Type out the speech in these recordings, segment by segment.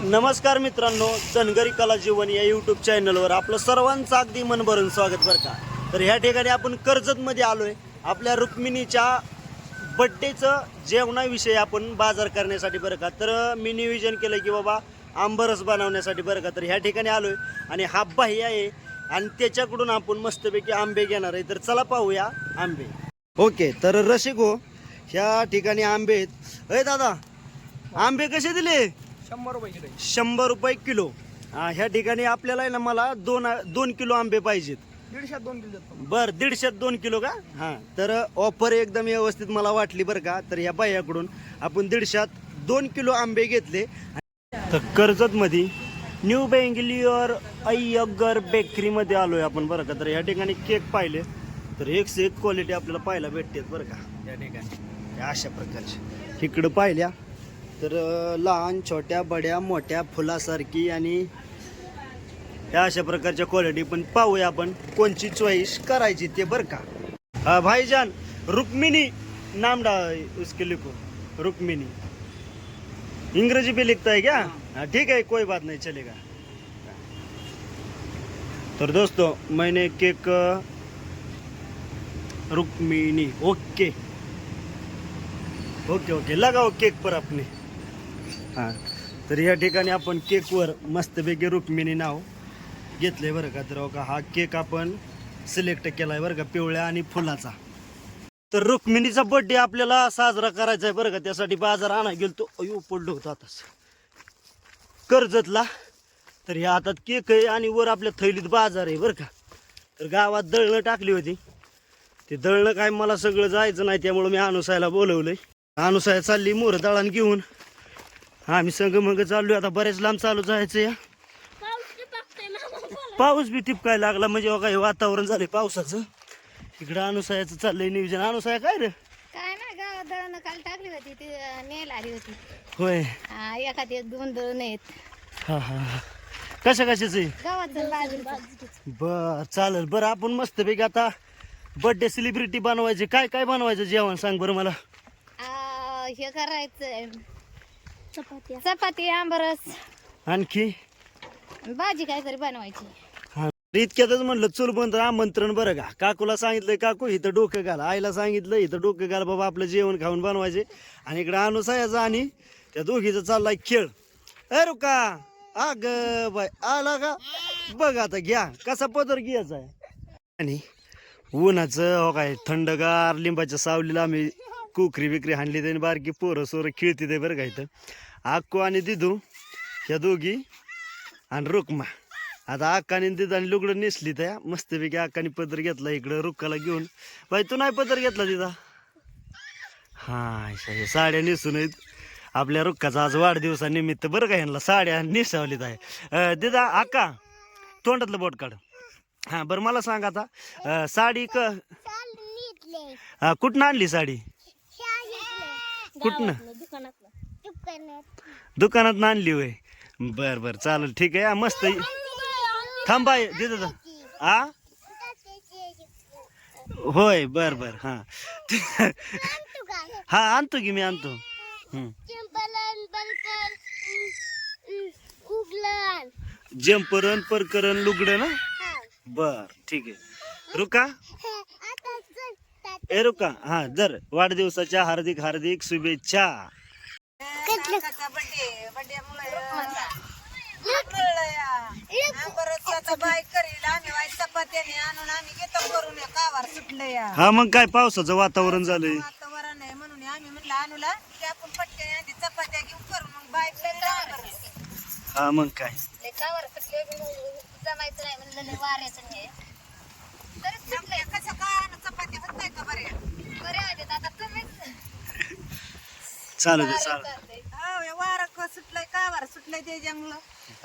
नमस्कार मित्रांनो, धनगरी कला जीवन या यूट्यूब चॅनलवर आपलं सर्वांचं अगदी मन भरून स्वागत बरं का. तर ह्या ठिकाणी आपण कर्जतमध्ये आलो आहे. आपल्या रुक्मिणीच्या बड्डेचं जेवणाविषयी आपण बाजार करण्यासाठी बरं का. तर मी नियोजन केलं की बाबा आंबरस बनवण्यासाठी बरं का. तर ह्या ठिकाणी आलो आहे आणि हा बाह्य आहे आणि त्याच्याकडून आपण मस्तपैकी आंबे घेणार आहे. तर चला पाहूया आंबे. ओके, तर रसिक हो, ह्या ठिकाणी आंबे आहेत. अय दादा, आंबे कसे दिले? 100 रुपये किलो. 100 रुपये किलो. ह्या ठिकाणी आपल्याला आहे ना, मला दोन किलो आंबे पाहिजेत. 150 2 किलो देतो. बर, 150 2 किलो का? हां, तर ऑफर एकदम व्यवस्थित मला वाटली बरं का. तर ह्या बायाकडून आपण 150 2 किलो आंबे घेतले. तर कर्जतमध्ये न्यू बेंगलोर अय्यर बेकरीमध्ये आलो आहे आपण बरं का. तर या ठिकाणी केक पाहिले तर एक से एक क्वालिटी आपल्याला पाहायला भेटते बरं का. या ठिकाणी अशा प्रकारचे इकडं पाहिल्या तर लहान छोट्या बड्या मोठ्या फुलासारखी आणि या अशा प्रकारच्या क्वालिटी पण पाहूया आपण कोणची चॉईस करायची ते बरं का. भाईजान, रुक्मिणी नाम उसके लिखो, रुक्मिणी. इंग्रजी पे लिखता है क्या? हाँ ठीक है, कोई बात नहीं, चलेगा. तो दोस्तों, मैंने cake Rukmini. Okay okay okay, लगाओ केक पर अपने. हां, तर या ठिकाणी आपण केकवर मस्तपैकी रुक्मिणी नाव घेतलंय बरं का. तर का हा केक आपण सिलेक्ट केलाय बरं का, पिवळ्या आणि फुलाचा. तर रुक्मिणीचा बर्थडे आपल्याला साजरा करायचा आहे बरं का. त्यासाठी बाजार आणा गेलतो. अयो, पडलो होतो आताच कर्जतला. तर ह्या हातात केक आहे आणि वर आपल्या थैलीत बाजार आहे बरं का. तर गावात दळणं टाकली होती. ते दळणं काय मला सगळं जायचं नाही, त्यामुळं मी अनुसायला बोलवलंय. अनुसाया चालली मोर दळण घेऊन. आम्ही संग मग चाललोय. आता बरेच लांब चालू जायचं. या पाऊस बी टिपकाय लागला म्हणजे बघा, हे वातावरण झालंय पावसाचं. इकडं अनुसायाचं चाललंय नियोजन. अनुसाया काय रे? काय ना, गावात दळण काल टाकली होती, ती नेल आली होती. होय. एखादी 1 2 दळण आहेत. हा हा, कशा कशाचे? गावात बर, चालेल. बरं, आपण मस्तपैकी आता बर्थडे सेलिब्रिटी बनवायचे. काय काय बनवायचं जेवण सांग बरं मला. हे करायचं, चपाती आंबरस, आणखी भाजी काहीतरी बनवायची. हा, इतक्यातच म्हणलं चूल बंद आमंत्रण बरं का. काकूला सांगितलंय, काकू इथं डोकं घाला. आईला सांगितलं इथं डोकं घाला बाबा, आपलं जेवण खाऊन बनवायचे. आणि इकडं अनुसायाचा आणि त्या दोघीचा चाललाय खेळ. अरे का अग बाय, आला का बघ. आता घ्या कसा पदर घ्यायचा आहे. आणि उन्हाचं हो काय, थंडगार लिंबाच्या सावलीला आम्ही कुकरी बिकरी हाणली. त्याने बारकी पोरं सोरं खेळते ते बरं का. इथं आक्कू आणि दिदू ह्या दोघी आणि रुक्मा. आता अक्काने दिदाने लुगडं नेसली त्या मस्तपैकी. अक्काने पदर घेतला इकडं रुक्काला घेऊन. बाई, तू नाही पदर घेतला तिथं? हा, साड्या नेसून आहेत आपल्या रुक्काचा आज वाढदिवसानिमित्त बरं का. ह्यांना साड्या नेसावलीत आहे. दिदा, अक्का तोंडातलं बोट काढ. हां, बरं मला सांग आता, साडी कुठनं आणली साडी? कुठनं? दुकानात आणली होय. बर बर, चालेल, ठीक आहे. मस्त थांबा दिदा. आ होय, बर बर. हां हा, आणतो की मी आणतो. जंपरण परकरण लुगडं ना. बर, ठीक आहे. रुका ए रुका. हा, जर वाढदिवसाच्या हार्दिक हार्दिक शुभेच्छा. हा, मग काय पावसाचं वातावरण झालंय. वातावरण आहे म्हणून आम्ही म्हटलं अनुला की आपण पटकन आधी चपात्या घेऊन करू, मग बाईक हा, मग काय जमायचं नाही म्हणलं, वाऱ्याचं नाही. कसं काय चपात्या होत नाही का बऱ्या? बरे आहेत आता तुम्हीच. चालू दे, चालू. हो, वार सुटलंय का वार सुटलंय त्याच्यामुळं.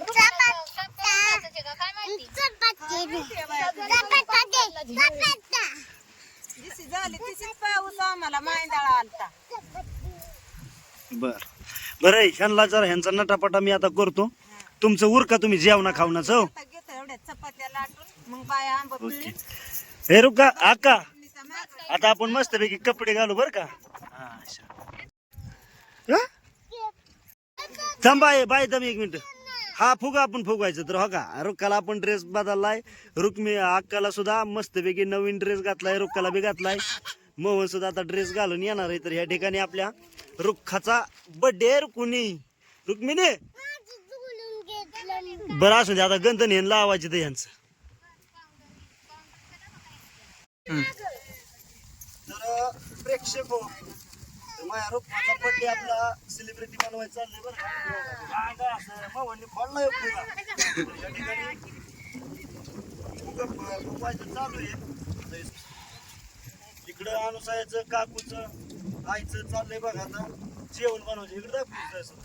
काय माहिती जशी झाली तशीच पाऊस आम्हाला मांडाळा आलता. बर बरं, ह्यांना जरा ह्यांचा नटापटा मी आता करतो. तुमचं उरका, तुम्ही जेवणा खावनाचं. आता घेतो एवढ्या चपात्या लाटून, मग बाया आंबा पिळली. हे रुका आका, आता आपण मस्तपैकी कपडे घालू बरं का. हा, थांबा बाय दम एक मिनिट. हा फुगा आपण फुगवायचं तर हो का रुक्काला आपण ड्रेस बदललाय. रुक्मी अक्काला सुद्धा मस्तपैकी नवीन ड्रेस घातलाय. रुक्काला बी घातलाय. मोहन सुद्धा आता ड्रेस घालून येणार आहे. तर ह्या ठिकाणी आपल्या रुक्खाचा बर्थडे रुक्मिणी रुक्मिणी बरं असू दे आता गंधन हे लावायचे तर यांचं. तर प्रेक्षक हो माझ्या रुक्माचा बर्थडे आपला सेलिब्रिटी बनवायचा चाललंय बरं का. मोहनने खोललाय फुगा. या ठिकाणी फुगा फुगवायचं चालू आहे. इकडं अनुसायाचं काकूचं आईचं चाललंय बघा आता जेवण बनवायचं. इकडं दाखवून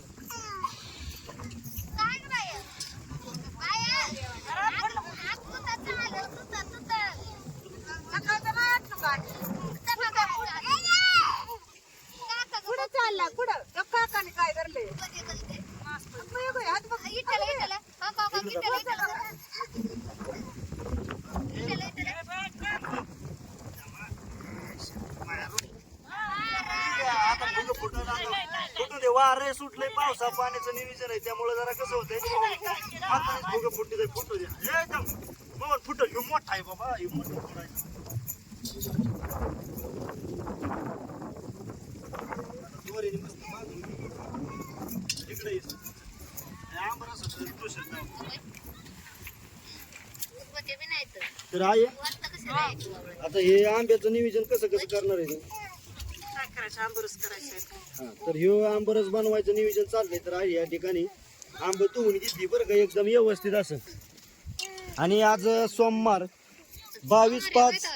कुठं चालला कुठं त्या काकाने काय करले वारे सुटलंय पावसा पाण्याचं नियोजन आहे त्यामुळे जरा कसं होतंय फुग फुटते फुटू द्या एकदम बाबा फुट ह्यो मोठा आहे बाबा ह्यो मोठा फुटायचा. दोरीने मस्त बांधून इकडे आंबरस तुळशीचं नाव. तर आहे आता हे आंब्याचं नियोजन कसं करणार आहे हा तर ह्यो आंबरस बनवायचं नियोजन चाललंय. तर आहे या ठिकाणी आंब धुवून घेतली बरं का एकदम व्यवस्थित असं. आणि आज सोमवार 22/5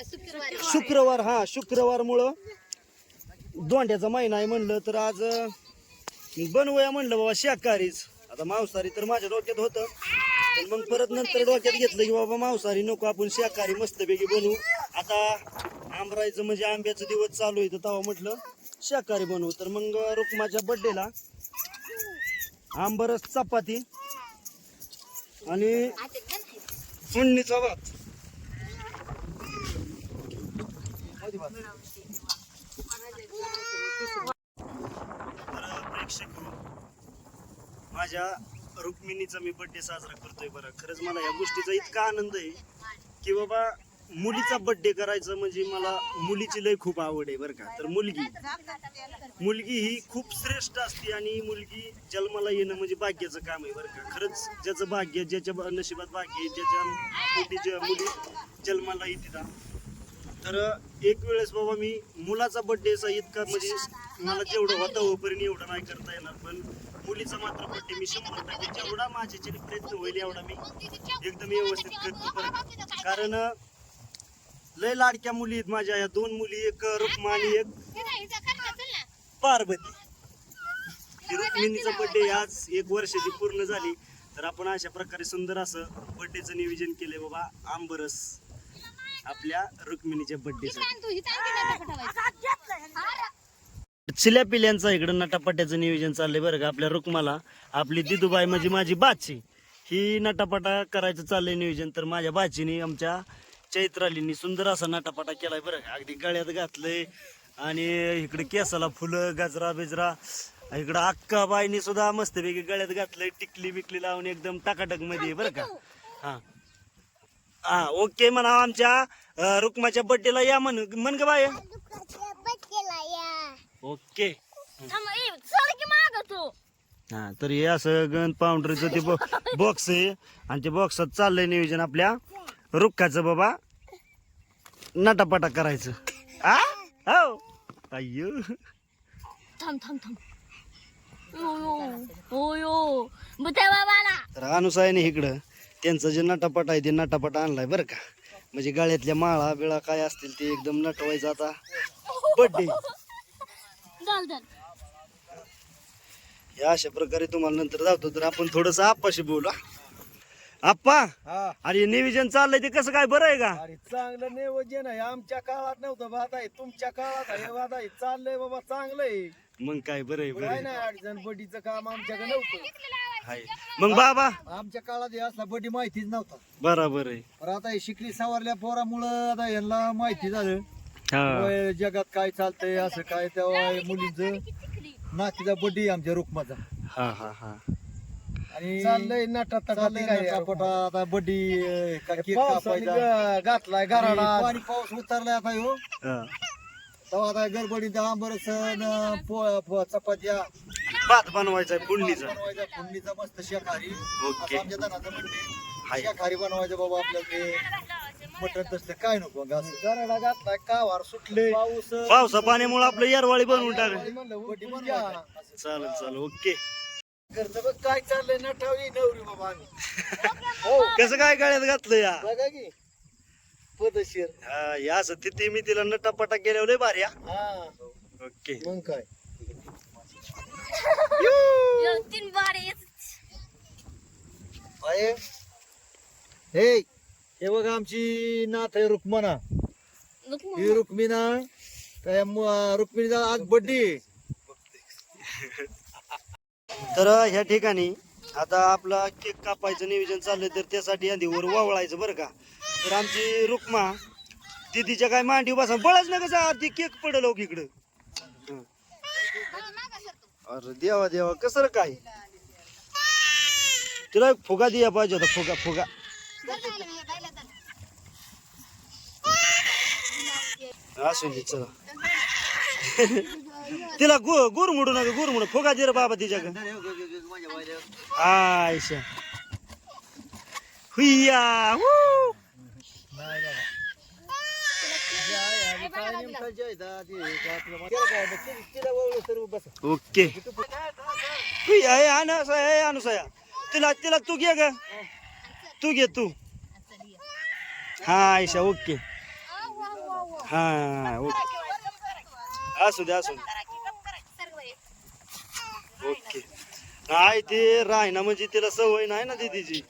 शुक्रवार. हा शुक्रवार मुळे दोंड्याचा महिना आहे म्हणलं तर आज बनवूया म्हणलं बाबा शाकाहारीच. आता मांसाहारी तर माझ्या डोक्यात होतं पण मग परत नंतर डोक्यात घेतलं की बाबा मांसाहारी नको आपण शाकाहारी मस्तपैकी बनवू. आता आंबरायचं म्हणजे आंब्याचा दिवस चालू आहे तर तेव्हा म्हटलं शाकाहारी बनवू. तर मग रुक्माच्या बर्थडेला आंबरस चपाती आणि फोडणीचा भात. प्रेक्षक माझ्या रुक्मिणीचा मी बर्थडे साजरा करतोय बरं. खरंच मला या गोष्टीचा इतका आनंद आहे की बाबा मुलीचा बर्थडे करायचं म्हणजे मला मुलीची लय खूप आवड आहे बरं का. तर मुलगी ही खूप श्रेष्ठ असते आणि मुलगी जन्माला येणं म्हणजे भाग्याचं काम आहे बरं का. खरंच ज्याचं भाग्य ज्याच्या नशिबात भाग्य आहे ज्याच्या मुली जन्माला येते तर एक वेळेस बाबा मी मुलाचा बर्थडेचा इतका म्हणजे मला जेवढं होता होईपर्यंत एवढं नाही करता येणार पण मुलीचा मात्र बर्थडे मी 100% जेवढा माझ्याच्याने प्रयत्न होईल एवढा मी एकदम व्यवस्थित करतो बरं. कारण लय लाडक्या मुली आहेत माझ्या या 2 मुली एक रुक्मा आणि एक पार्वती. रुक्मिणीचा बर्थडे आज 1 वर्षाची पूर्ण झाली तर आपण अशा प्रकारे सुंदर असं बर्थडेचं नियोजन केलंय बाबा आंबरस आपल्या रुक्मिणीच्या बर्थडेसाठी. चिल्या पिल्यांचा इकडं नटापट्याचं नियोजन चाललंय बरं का. आपल्या रुक्माला आपली दिदूबाई म्हणजे माझी बाची ही नटापटा करायचं चाललंय नियोजन. तर माझ्या बाचीने आमच्या चैत्रालींनी सुंदर असा नटापटा केलाय बरं का. अगदी गळ्यात घातलंय आणि इकडे केसाला फुलं गजरा बिजरा. इकडं अक्का बाईनी सुद्धा मस्तपैकी गळ्यात घातलंय टिकली बिकली लावून एकदम टाकाटक मध्ये बरं का. हा हा ओके म्हणा आमच्या रुक्माच्या बर्थडेला या म्हण ग बाय. ओके हा तर हे असं गन पाऊंडरचं ते बॉक्स आहे आणि ते बॉक्सात चाललंय नियोजन आपल्या रुक्काचं बाबा नटापटा करायचं. आ हो अय्यो तर अनुसायाने इकडं त्यांचं जे नटापट आहे ते नटापट आणलाय बरं का. म्हणजे गळ्यातल्या माळा बिळा काय असतील ते एकदम नटवायचं आता बर्थडे. या अशा प्रकारे तुम्हाला नंतर जातो तर आपण थोडस आप्पाशी बोलू. आप्पा अरे नियोजन चाललंय ते कसं काय बरं आहे का. अरे चांगलं नियोजन आहे. आमच्या काळात नव्हतं बात आहे तुमच्या काळात आहे बात आहे चाललंय बाबा चांगलं आहे. मग काय बरं आहे बरं काय आहे. नाही अडचण बडीचं काम आमच्याकडे नव्हतं. हाय. मग बाबा आमच्या काळात हे असला बडी माहितीच नव्हता. बराबर आहे. पण आता हे शिकली सवारल्या पोरामुळं आता यांना माहिती झालं हा होय, जगात काय चालतंय असं काय तेव्हा मुलींचं नातीचा बड्डे आमच्या रुक्माचा. हा हा हा आणि चाललंय नाटा आता बड्डी केक पावसाने कापायचा घातलाय गराडा पाणी पाऊस उतरलाय आता ह्यो हा. तेव्हा आता गडबडीत आंबरस चपात्या भात बनवायचा आहे फोडणीचा. बनवायचा फोडणीचा मस्त शाकाहारी ओके. आता आमच्या धनाचं म्हणणे हाय. शाकाहारी बनवायचं बाबा आपल्याला ते मटण तसलं काय नको असं गराडा घातलाय कावार सुटले पाऊस पावसा पाण्यामुळे आपलं येरवाळी बनवून टाक. म्हणलं बड्डी उठून घ्या. बनवायचं चालेल चालेल ओके. घरचं बघ काय चाललंय नटावी नवरी बाबा आम्ही कसं काय गळ्यात घातलं या बघा की पदशीर हा, या असं तिथे मी तिला नटापटा केल्यावर लय भारी हा. हा ओके. मग काय तीन बारे आहे हे बघा आमची नाथ आहे रुक्मना ही रुक्मिणा त्या रुक्मिणीचा आज बड्डे तर ह्या ठिकाणी आता आपला केक कापायचं नियोजन चाललंय तर त्यासाठी आधी वर वावळायचं बरं का. तर आमची रुक्मा तिच्या काय मांडी बसा बळच ना कसं ती केक पडल हो इकडं. हं. अरे देवा देवा कसं रे काय तिला एक फुगा दिया पाहिजे होता फुगा फुगा. असू दे चला. तिला गुर मुडू नका गुर मुडू फुगा दे रे बाबा तिच्याकडे. आयशा हुईया हू. ओके हुईया हे अनुसया तिला तिला तू घे ग तू घे तू. हा आयशा ओके. हा ओके असू दे असू दे ओके. नाही ते राय ना म्हणजे तिला सवय नाही ना दीदीची.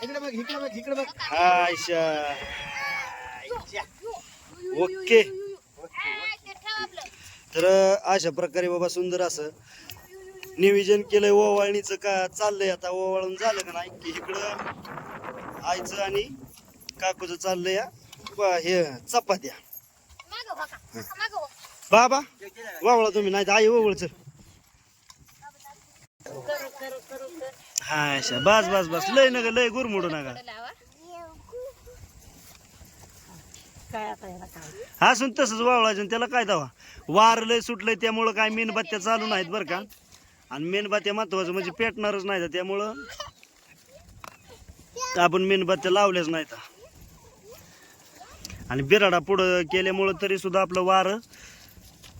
इकडे बघ इकडे बघ इकडे बघ आयशा ओके. तर अशा प्रकारे बाबा सुंदर असं नियोजन केलंय ओवाळणीचं का चाललंय. आता ओवाळून झालं का नाही की इकडं आईचं आणि काकूचं चाललंय हे चपात्या. बाबा वावळा तुम्ही नाही तर आई ओवळच. हा अशा बस बस बस लय नका लय गुरमुडू नका. असून तसंच वावळायचं त्याला काय दावा वार लय सुटलंय त्यामुळं काय मेणबत्त्या चालू नाहीत बरं का. आणि मेणबत्त्या महत्वाचं म्हणजे पेटणारच नाही त्यामुळं आपण मेणबत्त्या लावल्याच नाहीत. आणि बिराडा पुढं केल्यामुळं तरी सुद्धा आपलं वार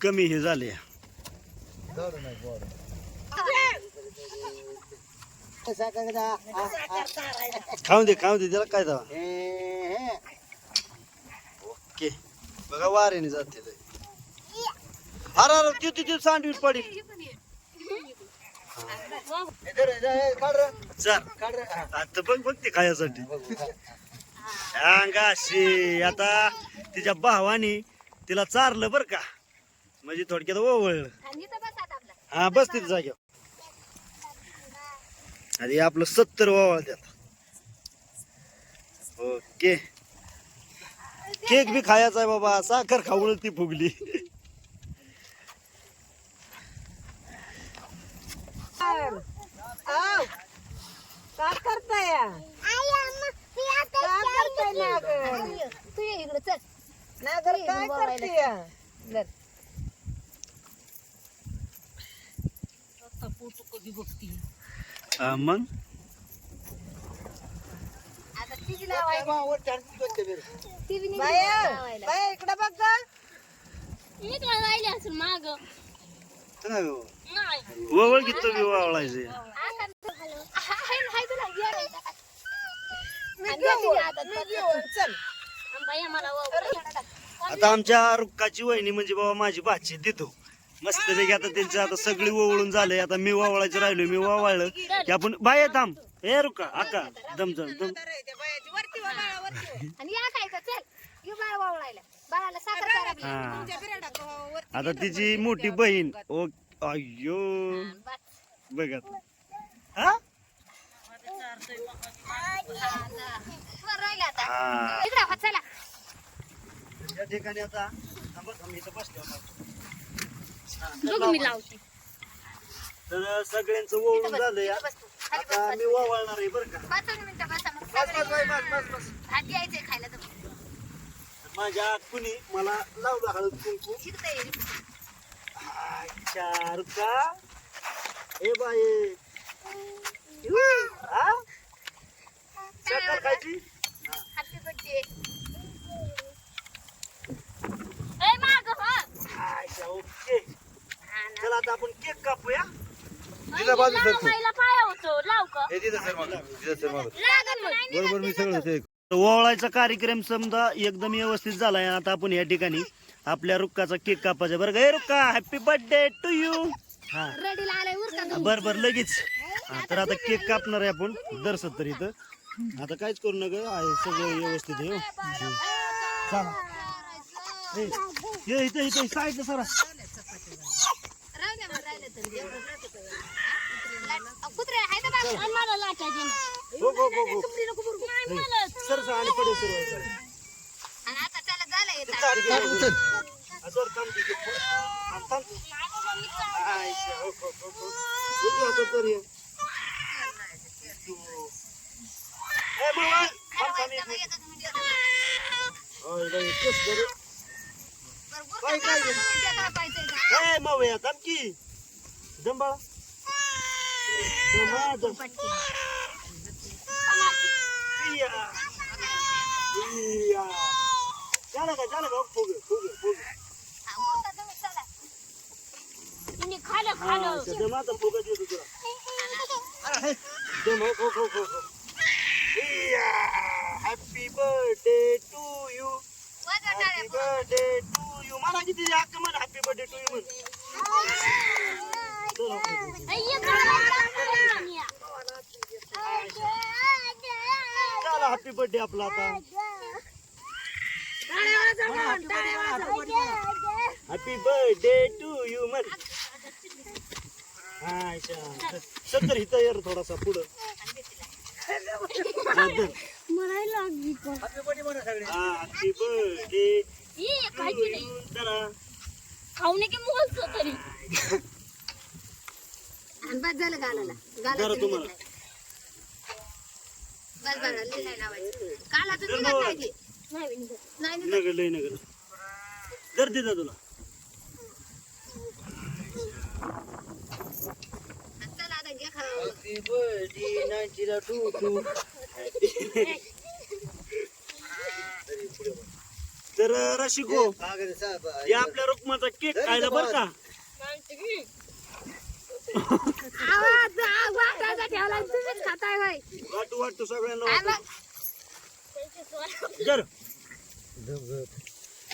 कमी हे झाले. खाऊ दे त्याला काय दावा. ओके बघा वाऱ्याने जाते. अरे अरे ती सँडविच पडी चल आता बघ ते खायासाठी. अंगाशी आता तिच्या भावानी तिला चारलं बर का म्हणजे थोडक्यात ओवळलं. हा बस तिथे जाग्यावर आधी आपलं 70 ओवाळ द्यात. ओके केक बी खायचा आहे बाबा साखर खाऊनच ती फुगली. काय करताय तू ये इकडे चल. काय करते मग आता तिची नाव आहे ती बी बाया बाया इकडे बघ ग. मी तुला राहिले असेल माग ओवळ की तुम्ही वावळायचे. चल आता आमच्या रुक्काची वहिनी म्हणजे बाबा माझी भाची देतो मस्त पैकी. आता त्यांचं आता सगळी ओवळून झालंय. आता मी वावळायचं राहिलो मी वावळलं की आपण बाय थांब हे रुक्का आका दम दम दम. वरती वरती आणि या काय का चल ये बाळ वावळायला बाळाला साखर चारावी. हा आता तिची मोठी बहीण ओ अय्यो बघा हा राहिला आता हा. इकडे हा चला. या ठिकाणी आता इथं बसलो बघ मी लावते. तर सगळ्यांचं ओवळून झालंय. आता मी ओवाळणार आहे बरं का. 5 मिनिटं बसा मग बस बस बाई, बस बस बस. भात द्यायचंय खायला तर माझ्या कुणी मला लावला हळद कुंकू. शिकतंय अच्छा रुका ए बाई हा साखर खायची. हॅपी बर्थडे अच्छा ओके चला आता आपण केक कापूया. तिथं बाजू सर हे तिथं सर मागं. तिथं सर मागं. बरोबर मी सगळं ते ओवाळायचा कार्यक्रम समजा एकदम व्यवस्थित झालाय. आता आपण या ठिकाणी आपल्या रुक्काचा केक कापायचा बरं का. ए रुक्का हॅपी बर्थडे टू यू. हा रेडीला आलाय उरका बर बर लगेच. हा, तर आता केक कापणार आहे आपण दर्शत तर इथं. आता काहीच करू नका आहे सगळं व्यवस्थित आहे हो. चला ए, ये इथं इथं साईडला सरा. राहू द्या मग राहिलं तर जेवढं राहतं तर. कुत्रे आहे ना बाबा मला लाटायचे हो हो हो हो सर सर आणि पडे सर आणि आता त्याला झालं येत सर काम तिथे थांब. अच्छा, हो, हो, हो, हो. उठू आता तर ये. ए, मोहन, थांब, थांब, एक मिनिट. होय, बाई, कस करू? काय, काय रे? ए, मावया, थांब की. दम बाळा. दम बाळा, दम. इया. इया. झालं का? फुगे. दम आता फुगा देतो तुला. दम हो. इया. Happy birthday to you. Happy birthday to you. मला किती हक्क म्हण हॅपी बर्थडे टू यू म्हण. चला हॅपी बर्थडे आपला आता. हॅपी बर्थडे टू यू म्हण. अच्छा सत्तर इथं ये रे थोडासा पुढं. हॅपी बर्थडे चला. बस झालं गालाला जरा तुम्हाला बस बरं लिहायला लावायचं कालाचं निघत नाही ते. नाही नगर लय नगर जर देता तुला. चला आता घे खाऊ. हॅपी बर्थडे नाईन्टीला टू. तर रशिको या आपल्या रुक्माचा केक खायला बरं का. आवाज वाटायचा ठेवला तुम्हीच खाताय होय. वाटतो सगळ्यांना जर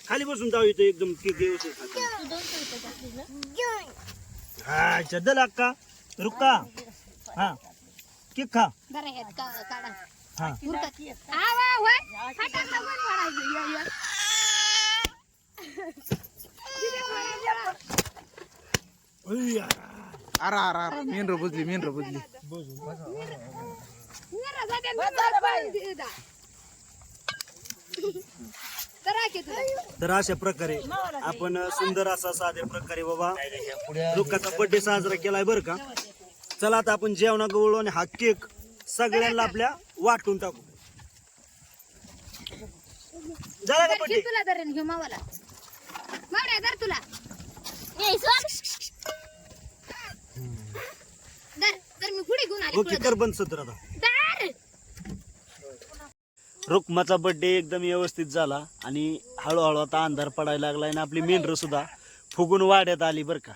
खाली बसून जाऊ इथं एकदम केक व्यवस्थित हा चल अक्का रुक्का हा केक खा. बरं हे काढा हा आवा होय फटाका बंद करायचं अरे मेन बुजली तर अशा प्रकारे आपण सुंदर असा साध्या प्रकारे बाबा रुक्काचा बर्थडे साजरा केलाय बरं का. चला आता आपण जेवणा गवळू आणि हा केक सगळ्यांना आपल्या वाटून टाकू. झाला का बर्थडे. तुला धरेन घेऊ मावाला मावड्या धर तुला धर मी पुढे घेऊन आली ओके कर बंद सत्र आता. धर रुक्माचा बर्थडे एकदम व्यवस्थित झाला आणि हळूहळू आता अंधार पडायला लागलाय आणि आपली मेंढर सुद्धा फुगून वाड्यात आली बरं का.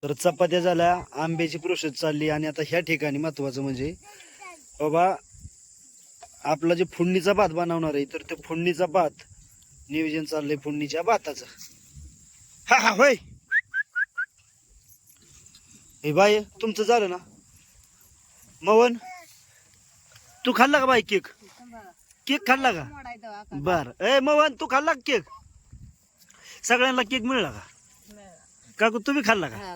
तर चपात्या झाल्या आंब्याची प्रोसेस चालली आणि आता ह्या ठिकाणी महत्वाचं म्हणजे बाबा आपला जे फोडणीचा भात बनवणार आहे तर ते फोडणीचा भात नियोजन चाललंय फोडणीच्या भाताचं. हा होय हे बाय तुमचं झालं ना. मवन तू खाल्ला का बाई केक खाल्ला का. बर ए मवन तू खाल्ला का केक. सगळ्यांना केक मिळाला का काकू तुम्ही खाल्ला का.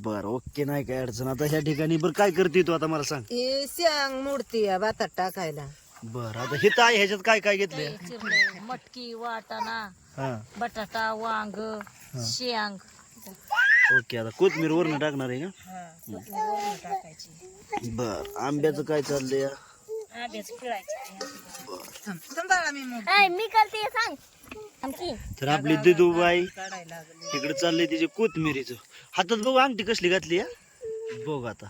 बर ओके नाही काय अडचण. आता ह्या ठिकाणी बरं काय करते तू आता मला सांग. शेंग मूर्ती भातात टाकायला. बर आता हे काय ह्याच्यात काय काय घेतलंय. मटकी वाटाणा हा बटाटा वांग शेंग ओके आता कोथमीर वरनं टाकणार आहे का? हा कोथिंबीर वरून टाकायची. बर आंब्याचं काय चाललंय? आंब्याचं पिळायचं. थांब बाळा मी मग मी करते सांग आमची तर आपली दिदूबाई काढायला लागले. इकडे चाललंय तिचे कोथमिरीचं. हातात बघू अंगठी कसली घातली या बघ आता.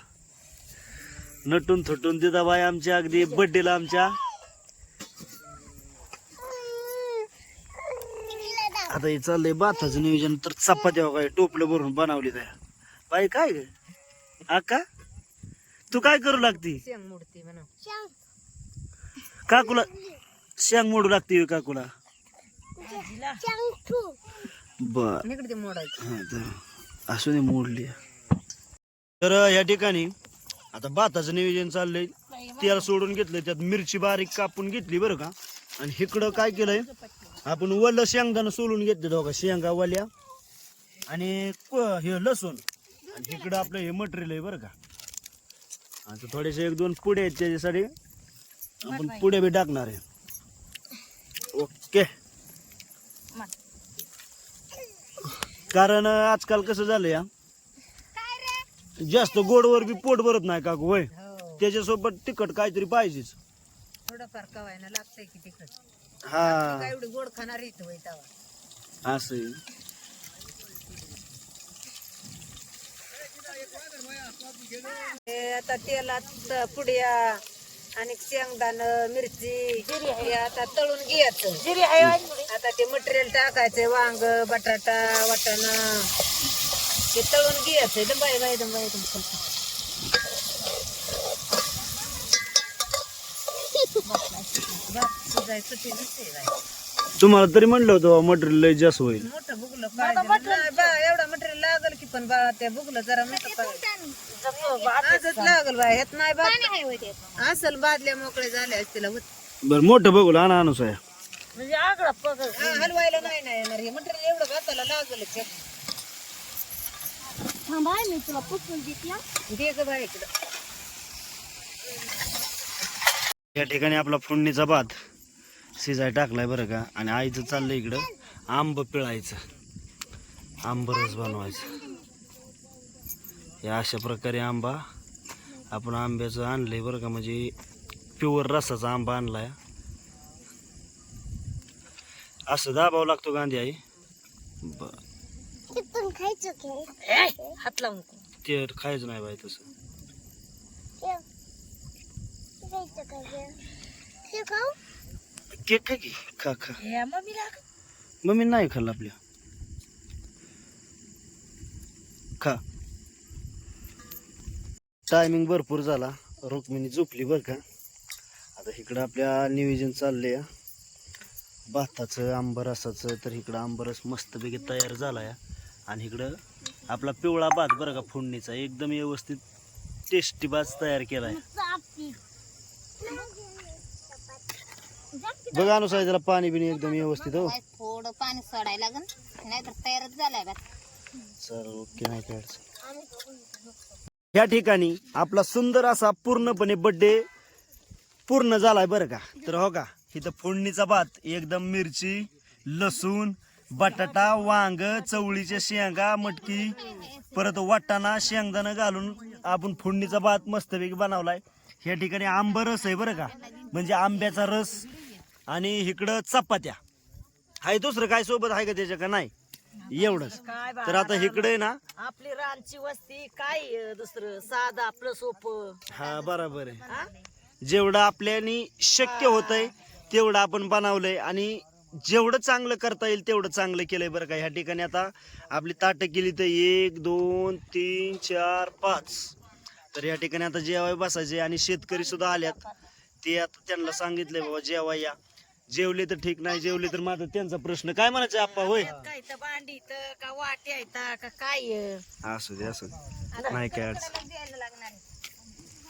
नटून थटून दिदाबाई आमच्या अगदी बर्थडेला आमच्या. आता हे चाललंय भाताचं नियोजन. तर चपात्या काय टोपलं भरून बनवली त्या बाई. काय ग आका तू काय करू लागती? शेंग मोडती म्हणा. काकूला शेंग मोडू लागते काकूला. बर इकडे ते मोडायचं. हा तर असू दे मोडली. तर या ठिकाणी आता भाताचं नियोजन चाललंय. तेल सोडून घेतलंय, त्यात मिरची बारीक कापून घेतली बरं का. आणि इकडं काय केलंय आपण वल्ल शेंगदाणा सोलून घेतले दोघा शेंगा वाल्या आणि हे लसूण. आणि इकडं आपलं हे मटेरियल आहे बरं का. आता थोडेसे 1-2 पुढे आहेत त्याच्यासाठी आपण पुढे बी टाकणार आहे. ओके. कारण आजकाल कसं झालं या जास्त गोडवर बी पोट भरत नाही काकू होय. हो त्याच्यासोबत तिखट काहीतरी पाहिजेच. थोडंफार कवायला लागतंय की तिखट. हा काय एवढी गोड खाणार इथं होय तवा. असं आहे. हे आता तेलात पुड्या आणि शेंगदाण मिरची हे आता तळून घ्यायचं. आता ते मटेरियल टाकायचं वांग बटाटा वाटाणा ते तळून घ्यायचं. दंबाई बाई दंबाई शिजायचं ते नसते बाई. तुम्हाला तरी म्हणलं होतं मटेरियल लय जास्त होईल. मोठं बुगलं पाहिजे. नाही बा एवढा मटेरियल लागल की पण बाळा ते बुगलं जरा मोठं पाहिजे. आजच लागल बा ह्यात नाही बा असल बादल्या मोकळे झाले असतील. बर मोठं बघू आणा आणू साया. म्हणजे आगळा पगळ हलवायला नाही ना येणार. हे मटेरियल एवढं घाताला लागल मी तुला पुसून दिसला दे ग बाई इकडं. या ठिकाणी आपला फोडणीचा भात शिजाय टाकलाय बरं का. आणि आईचं चाललंय इकडं आंब पिळायचं, आंब रस बनवायचं. हे अशा प्रकारे आंबा आपण आंब्याचं आणलंय बरं का. म्हणजे प्युअर रसाचा आंबा आणलाय. असं दाबावं लागतो गांधी आई. बर हात लावून ते खायचं नाही बाई तसं. केक काय की खा खा. मम्मी नाही खाल्लं आपल्या. खा. टायमिंग भरपूर झाला. रुक्मिणी झोपली बरं का. आता इकडं आपल्या नियोजन चाललंय भाताचं आंबरसाचं. तर इकडं आंबरस मस्तपैकी तयार झालाय. आणि इकडं आपला पिवळा भात बरं का फोडणीचा एकदम व्यवस्थित टेस्टी भात तयार केलाय. बघा अनुसार त्याला पाणी बिणी एकदम व्यवस्थित. हो थोडं पाणी सोडायला लागन नाहीतर तयारच झालाय भात. सर ओके नाही काय अडचण. या ठिकाणी आपला सुंदर असा पूर्णपणे बर्थडे पूर्ण झालाय बरं का. तर हो का इथं फोडणीचा भात एकदम मिरची लसूण बटाटा वांग चवळीच्या शेंगा मटकी परत वाटाणा शेंगदाणा घालून आपण फोडणीचा भात मस्तपैकी बनवलाय. या ठिकाणी आंबरस आहे बरं का. म्हणजे आंब्याचा रस. आणि इकडं चपात्या हाय. दुसरं काय सोबत आहे का त्याच्या का नाही एवढंच. तर आता इकडे ना आपली रानची वस्ती काय दुसरं साधं आपलं सोपं. हा बरोबर आहे. जेवढं आपल्यानी शक्य होतंय तेवढं आपण बनवलंय. आणि जेवढं चांगलं करता येईल तेवढं चांगलं केलंय बरं का. ह्या ठिकाणी आता आपली ताटं केली तर 1 2 3 4 5. तर या ठिकाणी आता जेवाय बसायचे. आणि शेतकरी सुद्धा आल्यात. ते आता त्यांना सांगितलंय बाबा जेवा या. जेवले तर ठीक नाही जेवले तर माझा त्यांचा प्रश्न. काय म्हणायचं आप्पा होय. काय तर भांडी तर का वाटी आहे का काय. असू दे असू दे नाही काय अडचण.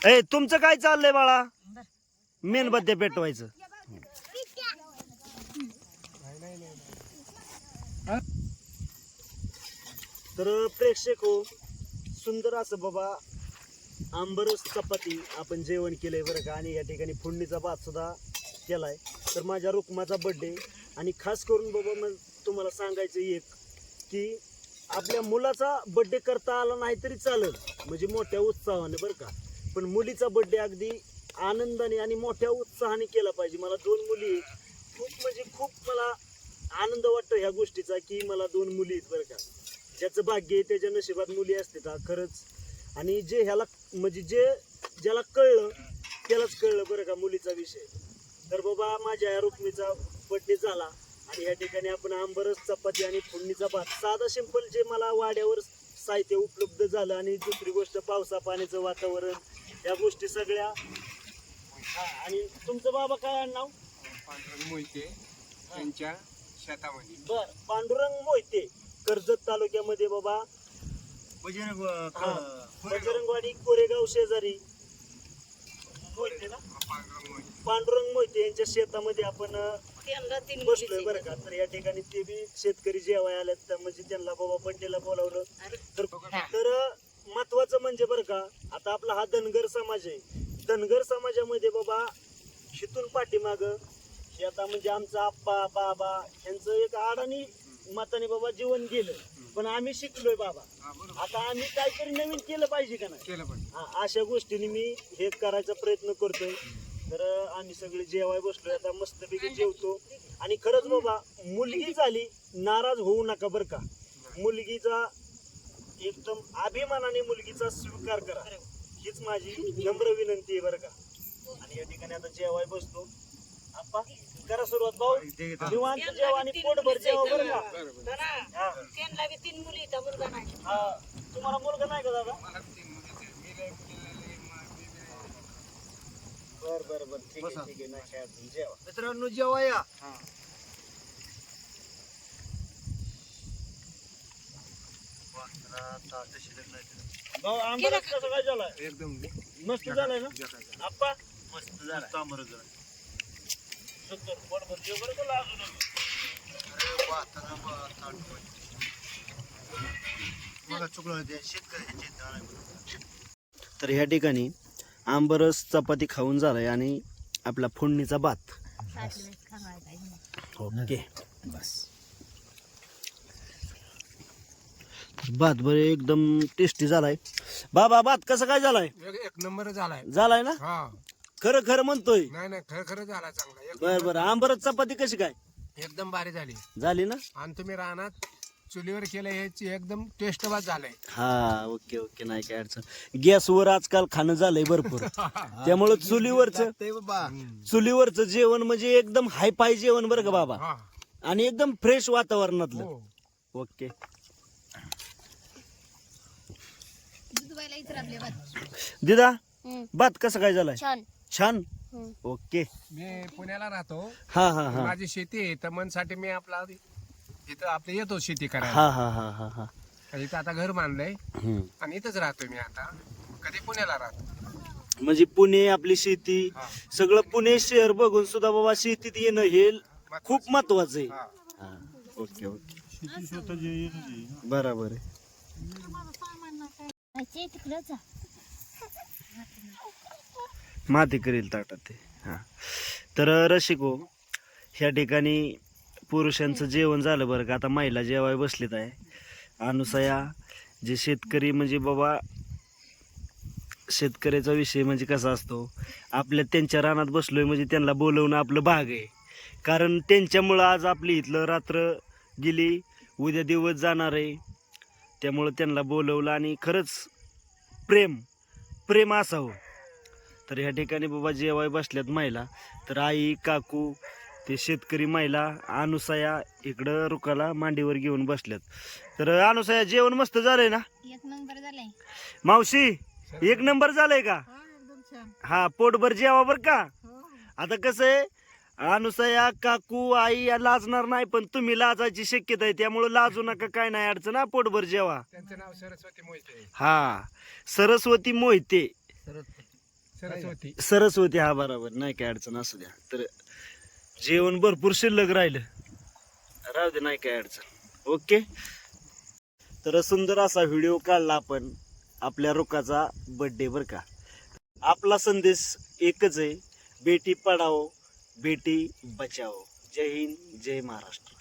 ए तुमचं काय चाललंय बाळा. मेणबत्त्या पेटवायचं. तर प्रेक्षक हो सुंदर असं बाबा आंबरस चपाती आपण जेवण केलंय बरं का. आणि या ठिकाणी फोडणीचा भात सुद्धा केलाय. तर माझ्या रुक्माचा बर्थडे. आणि खास करून बाबा मग तुम्हाला सांगायचं एक की आपल्या मुलाचा बर्थडे करता आला नाही तरी चालेल, म्हणजे मोठ्या उत्साहाने बरं का, पण मुलीचा बर्थडे अगदी आनंदाने आणि मोठ्या उत्साहाने केला पाहिजे. मला 2 मुली आहेत. खूप म्हणजे खूप मला आनंद वाटतो ह्या गोष्टीचा की मला 2 मुली आहेत बरं का. ज्याचं भाग्य आहे त्याच्या नशिबात मुली असते का खरंच. आणि जे ह्याला म्हणजे ज्याला कळलं त्यालाच कळलं बरं का मुलीचा विषय. तर बाबा माझ्या या रुक्मीचा बर्थडे झाला आणि या ठिकाणी आपण आंबरस, चपाती आणि फोडणीचा भात, साधा सिंपल जे मला वाड्यावर साहित्य उपलब्ध झालं, आणि दुसरी गोष्ट पावसा पाण्याचं वातावरण, या गोष्टी सगळ्या. आणि तुमचं बाबा काय नाव? पांडुरंग मोहिते यांच्या शेतामध्ये. बर, पांडुरंग मोहिते, कर्जत तालुक्यामध्ये बाबा, बजरंगवाडी कोरेगाव शेजारी मोहिते ना, पांडुरंग मोहिते यांच्या शेतामध्ये आपण बसलोय बरं का. तर या ठिकाणी ते बी शेतकरी जेवाय आलेत, तर म्हणजे त्यांना बाबा बर्थडेला बोलावलं. तर महत्वाचं म्हणजे बरं का, आता आपला हा धनगर समाज आहे. धनगर समाजामध्ये बाबा शितून पाठीमाग हे आता म्हणजे आमचा आप्पा बाबा यांचं एक अडाणी मताने बाबा जीवन गेलं, पण आम्ही शिकलोय बाबा. आता आम्ही काहीतरी नवीन केलं पाहिजे का नाही, केलं पण अशा गोष्टीने मी हे करायचा प्रयत्न करतोय. तर आम्ही सगळे जेवाय बसलोय, आता मस्तपैकी जेवतो. आणि खरंच बाबा मुलगी झाली, नाराज होऊ नका बरं का. मुलगीचा एकदम अभिमानाने मुलगीचा स्वीकार करा, हीच माझी नम्र विनंती आहे बरं का. आणि या ठिकाणी आता जेवाय बसतो. आप्पा करा सुरुवात भाऊ, निवांत जेवा आणि पोटभर जेवा बरं का. हा. त्यांना बी 3 मुली तर मुलगा नाही. हा, तुम्हाला मुलगा नाही का दादा? मला 3 मुलीचे मी लय केलेले बर बर बर, ठीक आहे ठीक आहे, नाही काय अडचण, जेवा. मित्रांनो जेव्हा या भाऊ आंबा कसं काय झालाय? एकदम मस्त झालाय ना आप्पा? मस्त झालाय. सुंदर, पोटभर जेव बरं का लाजू नको. तर ह्या ठिकाणी आंबरस चपाती खाऊन झालाय आणि आपला फोडणीचा भात. ओके बस. भात बरं एकदम टेस्टी झालाय. बाबा भात कसं काय झालाय? एक नंबर झालाय. झालाय ना? हा खरं खरं म्हणतोय. नाही खरं खरं झाला चांगला. बर बर, आंबरस चपाती कशी काय एकदम भारी झाली. झाली ना? आणि तुम्ही रानात चुलीवर केलं याची एकदम टेस्ट बाद झालंय. हा ओके ओके, नाही काय अडचण. गॅसवर आजकाल खाणं झालंय भरपूर, त्यामुळं चुलीवरचं जेवण म्हणजे एकदम हाय फाय जेवण बरं का बाबा, हा आणि एकदम फ्रेश वातावरणातलं. हो. ओके. दुधवायला इतर आपले भात. दिदा भात कसं काय झालाय? छान. छान. ओके. मी पुण्याला राहतो. हा हा हा माझी शेती आहे, तर मनसाठी मी आपला इथं आपले येतो शेती करायला. हा हा हा हा हा. इथं आता घर बांधलंय हम्म. आणि इथंच राहतोय मी आता. कधी पुण्याला राहतो. म्हणजे पुणे आपली शेती, हा. सगळं पुणे शहर बघून सुद्धा बाबा शेतीत येणं हे खूप महत्वाचं आहे. हा. हा. ओके ओके, बरोबर आहे. माती करील ताटात ते. हा. तर रसिको, ह्या ठिकाणी पुरुषांचं जेवण झालं बरं का. आता महिला जेवाय बसलीत आहे. अनुसया जे शेतकरी म्हणजे बाबा, शेतकऱ्याचा विषय म्हणजे कसा असतो, आपल्या त्यांच्या रानात बसलोय म्हणजे त्यांना बोलवणं आपलं भाग आहे. कारण त्यांच्यामुळं आज आपली इथलं रात्र गेली, उद्या दिवस जाणार आहे. त्यामुळं त्यांना बोलवलं आणि खरंच प्रेम असावं. तर ह्या ठिकाणी बाबा जेवाय बसल्यात महिला. तर आई काकू ते शेतकरी महिला, अनुसया इकडं रुकाला मांडीवर घेऊन बसल्यात. तर अनुसया जेवण मस्त झालंय ना? एक नंबर झालाय. मावशी एक नंबर झालंय का? हा, पोटभर जेवा बर का. आता कसं आहे, अनुसया काकू आई या लाजणार नाही, पण तुम्ही लाजायची शक्यता आहे, त्यामुळे लाजू नका, काय नाही अडचण. हा, पोटभर जेवा. त्यांचं नाव सरस्वती मोहिते. हा, सरस्वती मोहिते. सरस्वती, हा बरोबर, नाही काय अडचण, असू द्या. तर जेवण भरपूर शिल्लक राहिलं, राहू दे, नाही काय अडचण. ओके. तर सुंदर असा व्हिडिओ काढला आपण आपल्या रुकाचा बर्थडे बर का. आपला संदेश एकच आहे, बेटी पढाओ बेटी बचाओ. जय हिंद, जय महाराष्ट्र.